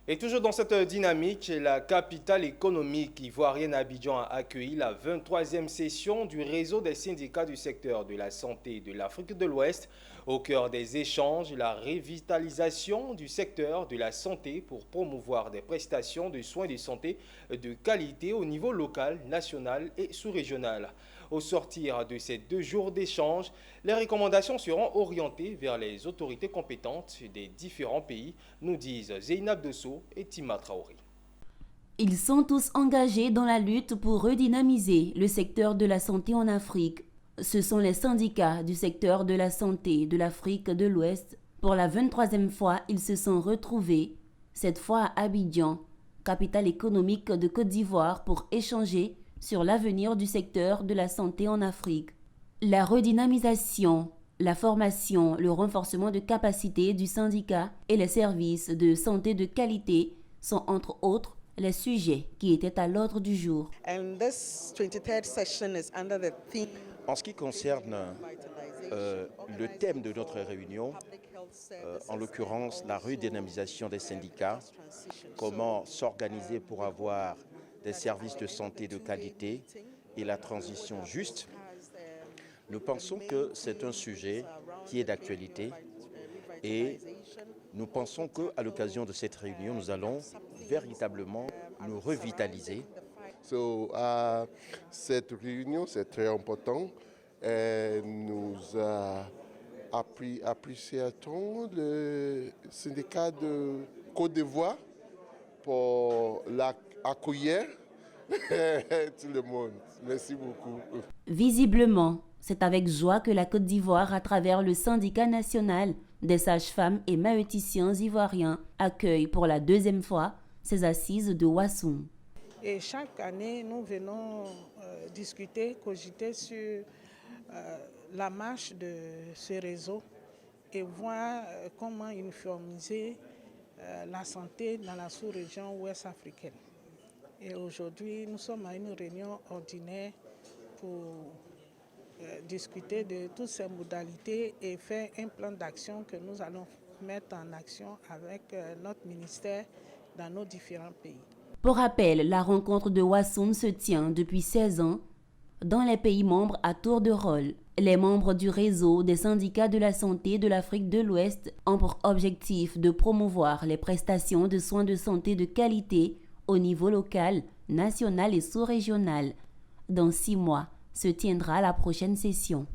Et toujours dans cette dynamique, la capitale économique ivoirienne Abidjan a accueilli la 23e session du réseau des syndicats du secteur de la santé de l'Afrique de l'Ouest. Au cœur des échanges, la revitalisation du secteur de la santé pour promouvoir des prestations de soins de santé de qualité au niveau local, national et sous-régional. Au sortir de ces 2 jours d'échange, les recommandations seront orientées vers les autorités compétentes des différents pays, nous disent Zeynab Dosso et Tima Traoré. Ils sont tous engagés dans la lutte pour redynamiser le secteur de la santé en Afrique. Ce sont les syndicats du secteur de la santé de l'Afrique de l'Ouest. Pour la 23e fois, ils se sont retrouvés, cette fois à Abidjan, capitale économique de Côte d'Ivoire, pour échanger sur l'avenir du secteur de la santé en Afrique. La redynamisation, la formation, le renforcement de capacités du syndicat et les services de santé de qualité sont entre autres les sujets qui étaient à l'ordre du jour. En ce qui concerne le thème de notre réunion, en l'occurrence la redynamisation des syndicats, comment s'organiser pour avoir des services de santé de qualité et la transition juste, nous pensons que c'est un sujet qui est d'actualité et nous pensons qu'à l'occasion de cette réunion, nous allons véritablement nous revitaliser. Cette réunion, c'est très important. Nous apprécions le syndicat de Côte d'Ivoire pour l'accueillir. Tout le monde. Merci beaucoup. Visiblement, c'est avec joie que la Côte d'Ivoire, à travers le syndicat national des sages-femmes et maïeuticiens ivoiriens, accueille pour la 2e fois ces assises de Ouassoum. Et chaque année, nous venons discuter, cogiter sur la marche de ce réseau et voir comment uniformiser la santé dans la sous-région ouest africaine. Et aujourd'hui, nous sommes à une réunion ordinaire pour discuter de toutes ces modalités et faire un plan d'action que nous allons mettre en action avec notre ministère dans nos différents pays. Pour rappel, la rencontre de Ouassoum se tient depuis 16 ans dans les pays membres à tour de rôle. Les membres du réseau des syndicats de la santé de l'Afrique de l'Ouest ont pour objectif de promouvoir les prestations de soins de santé de qualité au niveau local, national et sous-régional. Dans 6 mois se tiendra la prochaine session.